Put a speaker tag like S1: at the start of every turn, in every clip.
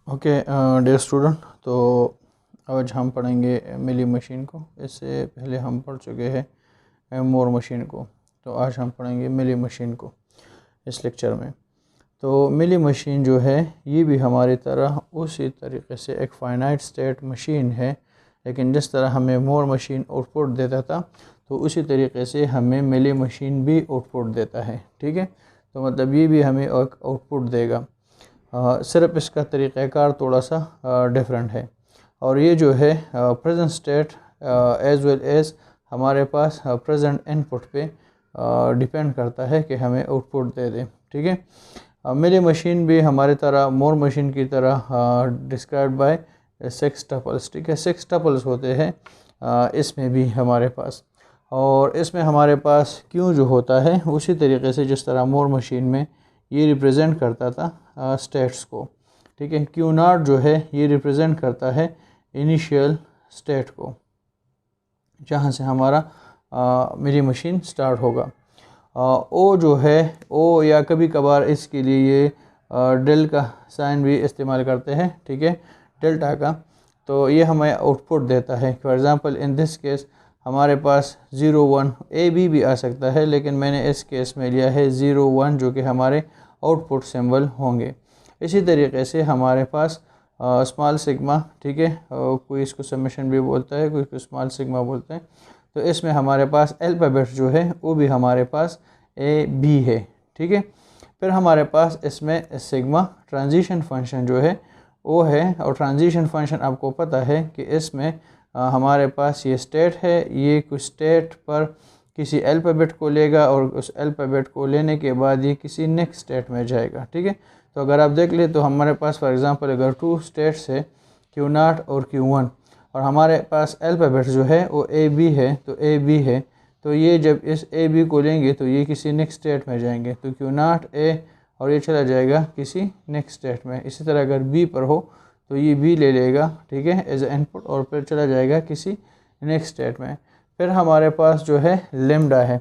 S1: Okay dear student, तो आज हम पढ़ेंगे मिली मशीन को। इससे पहले हम पढ़ चुके हैं मोर मशीन को। तो आज हम पढ़ेंगे मिली मशीन को इस लेक्चर में। तो मिली मशीन जो है ये भी हमारी तरह उसी तरीके से एक फाइनाइट स्टेट मशीन है, लेकिन जिस तरह हमें मोर मशीन आउटपुट देता था तो उसी तरीके से हमें मिली मशीन भी आउटपुट देता है। ठीक है, तो मतलब ये भी हमें एक आउटपुट देगा, सिर्फ इसका तरीक़ाकार थोड़ा सा डिफरेंट है। और ये जो है present state as well as हमारे पास प्रेजेंट इनपुट पे डिपेंड करता है कि हमें आउटपुट दे दे। ठीक है, मिली मशीन भी हमारी तरह मोर मशीन की तरह डिस्क्राइब्ड बाय 6 टपल्स। ठीक है, 6 टपल्स होते हैं इसमें भी हमारे पास, और इसमें हमारे पास क्यों जो होता है उसी तरीके से जिस तरह मोर मशीन में ये रिप्रेजेंट करता था स्टेट्स को। ठीक है, क्यू नॉट जो है ये रिप्रेजेंट करता है इनिशियल स्टेट को, जहाँ से हमारा मेरी मशीन स्टार्ट होगा। ओ जो है ओ, या कभी कभार इसके लिए ये डेल का साइन भी इस्तेमाल करते हैं। ठीक है, डेल्टा का, तो ये हमें आउटपुट देता है। For example in this case हमारे पास 0 1 ए बी भी आ सकता है, लेकिन मैंने इस केस में लिया है 0 1 जो कि हमारे आउटपुट सिंबल होंगे। इसी तरीके से हमारे पास स्मॉल सिग्मा, ठीक है, कोई इसको समेशन भी बोलता है, कोई इसको स्मॉल सिग्मा बोलते हैं। तो इसमें हमारे पास अल्फ़ाबेट जो है वो भी हमारे पास ए बी है। ठीक है, फिर हमारे पास इसमें सिग्मा ट्रांजिशन फंक्शन जो है वो है, और ट्रांजिशन फंक्शन आपको पता है कि इसमें हमारे पास ये स्टेट है, ये कुछ स्टेट पर किसी अल्फ़ाबेट को लेगा और उस अल्फ़ाबेट को लेने के बाद ये किसी नेक्स्ट स्टेट में जाएगा। ठीक है, तो अगर आप देख ले तो हमारे पास फॉर एग्ज़ाम्पल अगर 2 स्टेट्स है Q0 और Q1, और हमारे पास अल्फ़ाबेट जो है वो ए बी है, तो ए बी है, तो ये जब इस ए बी को लेंगे तो ये किसी नेक्स्ट स्टेट में जाएंगे, तो Q0 ए और ये चला जाएगा किसी नेक्स्ट स्टेट में। इसी तरह अगर बी पर हो तो ये बी ले लेगा, ठीक है, एज ए इनपुट, और फिर चला जाएगा किसी नेक्स्ट स्टेट में। फिर हमारे पास जो है लेमडा है।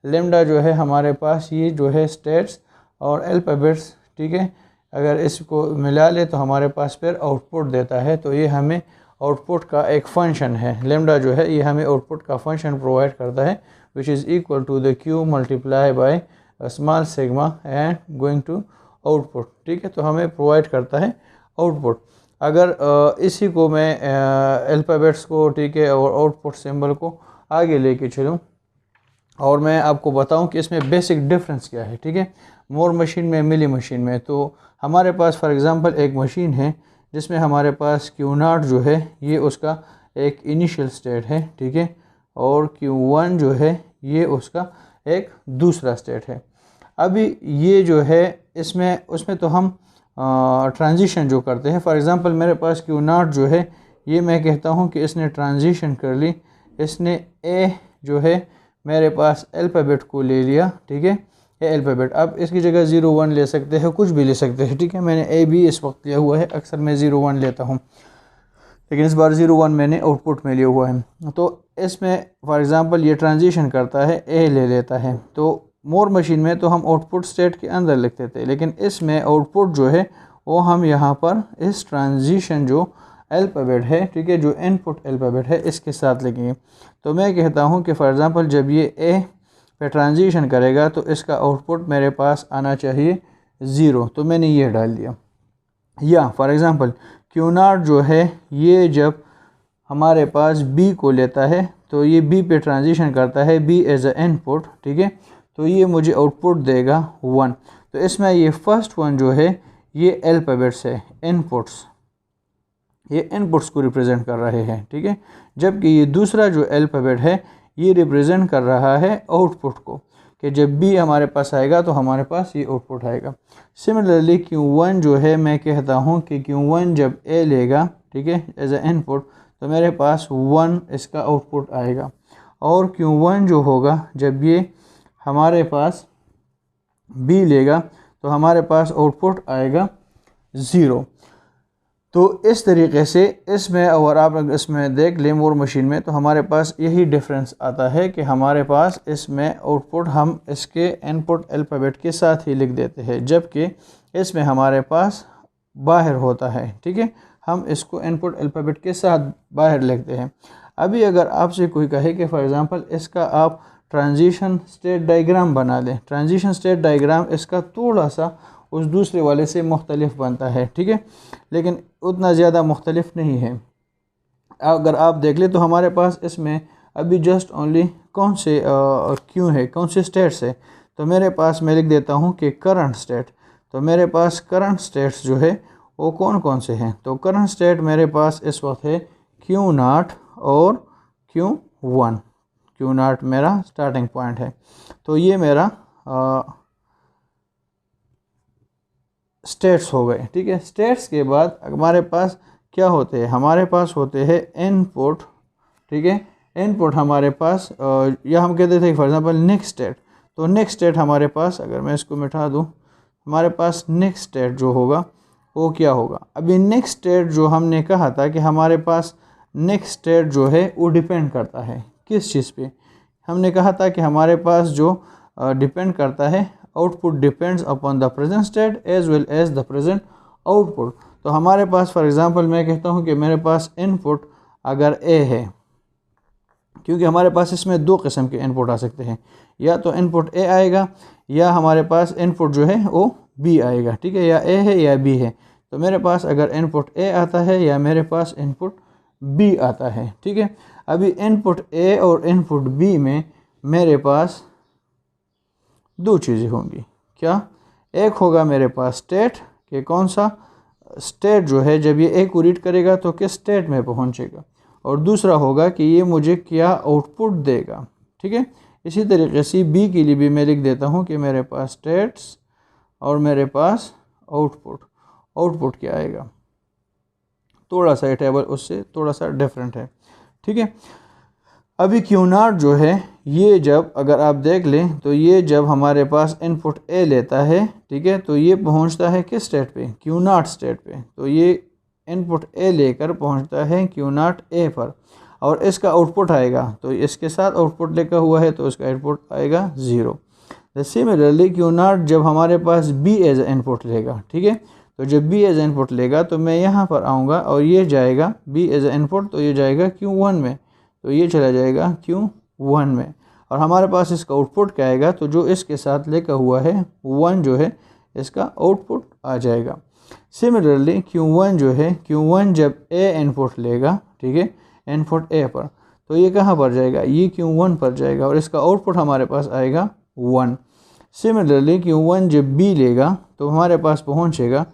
S1: लेमडा जो है हमारे पास ये जो है स्टेट्स और अल्फ़ाबेट्स, ठीक है, अगर इसको मिला ले तो हमारे पास फिर आउटपुट देता है। तो ये हमें आउटपुट का एक फंक्शन है। लेमडा जो है ये हमें आउटपुट का फंक्शन प्रोवाइड करता है, which is equal to the Q multiply by small sigma and going to output. ठीक है, तो हमें प्रोवाइड करता है आउटपुट। अगर इसी को मैं अल्फ़ाबेट्स को, ठीक है, और आउटपुट सिंबल को आगे लेके चलूँ और मैं आपको बताऊं कि इसमें बेसिक डिफरेंस क्या है। ठीक है, मोर मशीन में, मिली मशीन में, तो हमारे पास फॉर एग्ज़ाम्पल एक मशीन है जिसमें हमारे पास Q0 जो है ये उसका एक इनिशियल स्टेट है, ठीक है, और Q1 जो है ये उसका एक दूसरा स्टेट है। अभी ये जो है इसमें उसमें तो हम ट्रांजिशन जो करते हैं, फॉर एग्ज़ाम्पल मेरे पास Q0 जो है ये मैं कहता हूँ कि इसने ट्रांजिशन कर ली, इसने ए जो है मेरे पास अल्फ़ाबेट को ले लिया, ठीक है, ए अल्फ़ाबेट। अब इसकी जगह 0 1 ले सकते हैं, कुछ भी ले सकते हैं। ठीक है, मैंने ए बी इस वक्त लिया हुआ है, अक्सर मैं 0 1 लेता हूँ, लेकिन इस बार 0 1 मैंने आउटपुट में लिया हुआ है। तो इसमें फॉर एग्ज़ाम्पल ये ट्रांजिशन करता है, ए ले लेता है। तो मोर मशीन में तो हम आउटपुट स्टेट के अंदर लिखते थे, लेकिन इसमें आउटपुट जो है वो हम यहाँ पर इस ट्रांजिशन जो अल्फ़ाबेट है, ठीक है, जो इनपुट अल्फ़ाबेट है, इसके साथ लिखेंगे। तो मैं कहता हूँ कि फॉर एग्ज़ाम्पल जब ये ए पे ट्रांजिशन करेगा तो इसका आउटपुट मेरे पास आना चाहिए 0, तो मैंने ये डाल दिया। या फॉर एग्ज़ाम्पल Q0 जो है ये जब हमारे पास बी को लेता है तो ये बी पे ट्रांजिशन करता है, बी एज ए इनपुट, ठीक है, तो ये मुझे आउटपुट देगा 1। तो इसमें ये फर्स्ट वन जो है ये अल्फ़ाबेट्स है, इनपुट्स, ये इनपुट्स को रिप्रेजेंट कर रहे हैं, ठीक है, जबकि ये दूसरा जो अल्फ़ाबेट है ये रिप्रेजेंट कर रहा है आउटपुट को, कि जब भी हमारे पास आएगा तो हमारे पास ये आउटपुट आएगा। सिमिलरली Q1 जो है मैं कहता हूँ कि Q1 जब ए लेगा, ठीक है, एज ए इनपुट, तो मेरे पास 1 इसका आउटपुट आएगा, और Q1 जो होगा जब ये हमारे पास बी लेगा तो हमारे पास आउटपुट आएगा 0। तो इस तरीके से इसमें, और आप इसमें देख लें मोर मशीन में, तो हमारे पास यही डिफरेंस आता है कि हमारे पास इसमें आउटपुट हम इसके इनपुट अल्फ़ाबेट के साथ ही लिख देते हैं, जबकि इसमें हमारे पास बाहर होता है, ठीक है। हम इसको इनपुट अल्फ़ाबेट के साथ बाहर लिखते हैं। अभी अगर आपसे कोई कहे कि फॉर एग्ज़ाम्पल इसका आप ट्रांजिशन स्टेट डायग्राम बना लें, ट्रांजिशन स्टेट डायग्राम इसका थोड़ा सा उस दूसरे वाले से मुख्तलिफ बनता है, ठीक है, लेकिन उतना ज़्यादा मुख्तलिफ नहीं है। अगर आप देख लें तो हमारे पास इसमें अभी जस्ट ओनली कौन से क्यों है, कौन से स्टेट्स है, तो मेरे पास मैं लिख देता हूँ कि करंट स्टेट। तो मेरे पास करंट स्टेट्स जो है वो कौन कौन से हैं, तो करंट स्टेट मेरे पास इस वक्त है Q0 और Q1। Q0 मेरा स्टार्टिंग पॉइंट है, तो ये मेरा स्टेट्स हो गए, ठीक है। स्टेट्स के बाद हमारे पास क्या होते हैं, हमारे पास होते हैं इनपुट, ठीक है। इनपुट हमारे पास या हम कहते थे फॉर एग्जांपल नेक्स्ट स्टेट। तो नेक्स्ट स्टेट हमारे पास, अगर मैं इसको मिटा दूं, हमारे पास नेक्स्ट स्टेट जो होगा वो क्या होगा। अभी नेक्स्ट स्टेट जो हमने कहा था कि हमारे पास नेक्स्ट स्टेट जो है वो डिपेंड करता है किस चीज़ पे, हमने कहा था कि हमारे पास जो डिपेंड करता है, output depends upon the present state as well as the present output. तो हमारे पास फॉर एग्जांपल मैं कहता हूँ कि मेरे पास इनपुट अगर ए है, क्योंकि हमारे पास इसमें दो किस्म के इनपुट आ सकते हैं, या तो इनपुट ए आएगा या हमारे पास इनपुट जो है वो बी आएगा, ठीक है, या ए है या बी है। तो मेरे पास अगर इनपुट ए आता है या मेरे पास इनपुट बी आता है, ठीक है। अभी इनपुट ए और इनपुट बी में मेरे पास दो चीज़ें होंगी, क्या, एक होगा मेरे पास स्टेट कि कौन सा स्टेट जो है जब ये ए को रीड करेगा तो किस स्टेट में पहुंचेगा, और दूसरा होगा कि ये मुझे क्या आउटपुट देगा, ठीक है। इसी तरीके से बी के लिए भी मैं लिख देता हूँ कि मेरे पास स्टेट्स और मेरे पास आउटपुट। आउटपुट क्या आएगा, थोड़ा सा ये टेबल उससे थोड़ा सा डिफरेंट है, ठीक है। अभी Q0 जो है ये जब अगर आप देख लें तो ये जब हमारे पास इनपुट ए लेता है, ठीक है, तो ये पहुंचता है किस स्टेट पे, Q0 स्टेट पे। तो ये इनपुट ए लेकर पहुंचता है Q0 ए पर, और इसका आउटपुट आएगा, तो इसके साथ आउटपुट लिखा हुआ है तो इसका इनपुट आएगा 0। सिमिलरली Q0 जब हमारे पास बी एज इनपुट लेगा, ठीक है, तो जब बी एज इनपुट लेगा तो मैं यहाँ पर आऊँगा और ये जाएगा बी एज इनपुट, तो ये जाएगा Q1 में, तो ये चला जाएगा Q1 में, और हमारे पास इसका आउटपुट क्या आएगा, तो जो इसके साथ लिखा हुआ है 1 जो है इसका आउटपुट आ जाएगा। सिमिलरली Q1 जो है, Q1 जब ए इनपुट लेगा, ठीक है, इनपुट ए पर, तो ये कहाँ पर जाएगा, ये Q1 पर जाएगा और इसका आउटपुट हमारे पास आएगा 1। सिमिलरली Q1 जब बी लेगा तो हमारे पास पहुँचेगा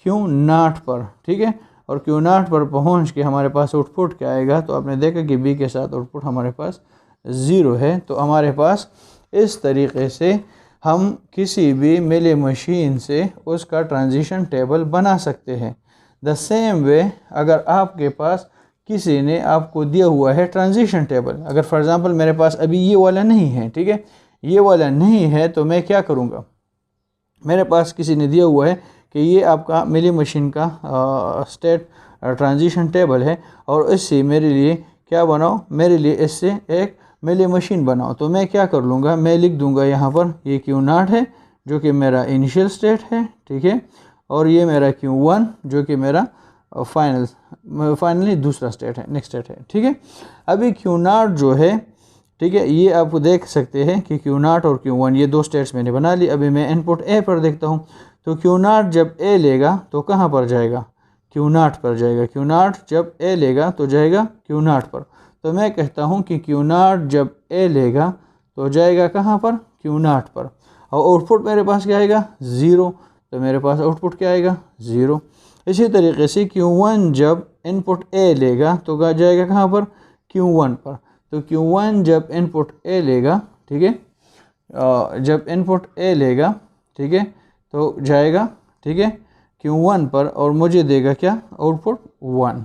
S1: Q0 पर, ठीक है, और Q0 पर पहुंच के हमारे पास आउटपुट क्या आएगा, तो आपने देखा कि बी के साथ आउटपुट हमारे पास 0 है। तो हमारे पास इस तरीके से हम किसी भी मिली मशीन से उसका ट्रांजिशन टेबल बना सकते हैं। द सेम वे अगर आपके पास किसी ने आपको दिया हुआ है ट्रांजिशन टेबल, अगर फॉर एग्ज़ाम्पल मेरे पास अभी ये वाला नहीं है, ठीक है, ये वाला नहीं है, तो मैं क्या करूँगा, मेरे पास किसी ने दिया हुआ है कि ये आपका मिली मशीन का स्टेट ट्रांजिशन टेबल है और इससे मेरे लिए क्या बनाओ, मेरे लिए इससे एक मिली मशीन बनाओ। तो मैं क्या कर लूँगा, मैं लिख दूँगा यहाँ पर ये Q0 है जो कि मेरा इनिशियल स्टेट है, ठीक है, और ये मेरा Q1 जो कि मेरा फाइनली दूसरा स्टेट है, नेक्स्ट स्टेट है, ठीक है। अभी Q0 जो है, ठीक है, ये आप देख सकते हैं कि Q0 और Q1 ये दो स्टेट्स मैंने बना ली। अभी मैं इनपुट ए पर देखता हूँ, तो Q0 जब ए लेगा तो कहाँ पर जाएगा, Q0 पर जाएगा। Q0 जब ए लेगा तो जाएगा Q0 पर। तो मैं कहता हूँ कि Q0 जब ए लेगा तो जाएगा कहाँ पर, Q0 पर, और आउटपुट मेरे पास क्या आएगा 0, तो मेरे पास आउटपुट क्या आएगा 0। इसी तरीके से Q1 जब इनपुट ए लेगा तो जाएगा कहाँ पर, Q1 पर। तो Q1 जब इनपुट ए लेगा, ठीक है, जब इनपुट ए लेगा, ठीक है, तो जाएगा, ठीक है, Q1 पर, और मुझे देगा क्या, आउटपुट 1,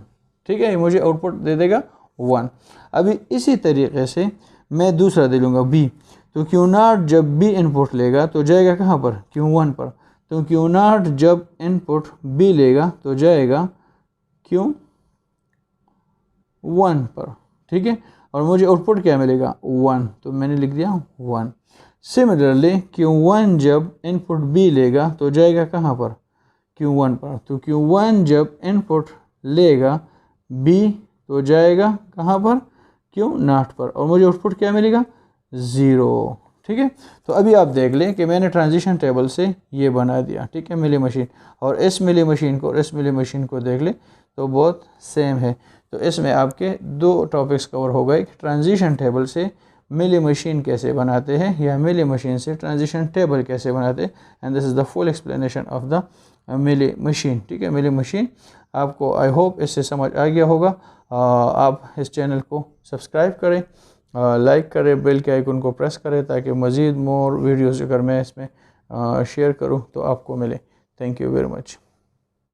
S1: ठीक है, मुझे आउटपुट दे देगा 1। अभी इसी तरीके से मैं दूसरा दे लूँगा बी, तो Q0 जब बी इनपुट लेगा तो जाएगा कहाँ पर, Q1 पर। तो Q0 जब इनपुट बी लेगा तो जाएगा Q1 पर, ठीक है, और मुझे आउटपुट क्या मिलेगा 1, तो मैंने लिख दिया 1। सिमिलरली Q1 जब इनपुट बी लेगा तो जाएगा कहाँ पर, Q1 पर। तो Q1 जब इनपुट लेगा B तो जाएगा कहाँ पर, Q0 पर, और मुझे आउटपुट क्या मिलेगा, 0। ठीक है, तो अभी आप देख लें कि मैंने ट्रांजिशन टेबल से ये बना दिया। ठीक है, मिली मशीन, और इस मिली मशीन को और इस मिली मशीन को देख ले तो बहुत सेम है। तो इसमें आपके दो टॉपिक्स कवर हो गए, ट्रांजिशन टेबल से मिली मशीन कैसे बनाते हैं या मिली मशीन से ट्रांजिशन टेबल कैसे बनाते हैं, and this is the full explanation of the Mealy machine. ठीक है, मिली मशीन आपको आई होप इससे समझ आ गया होगा। आप इस चैनल को सब्सक्राइब करें, लाइक करें, बेल के आइकन को प्रेस करें ताकि मज़ीद मोर वीडियोज़ अगर मैं इसमें शेयर करूं तो आपको मिले। Thank you very much.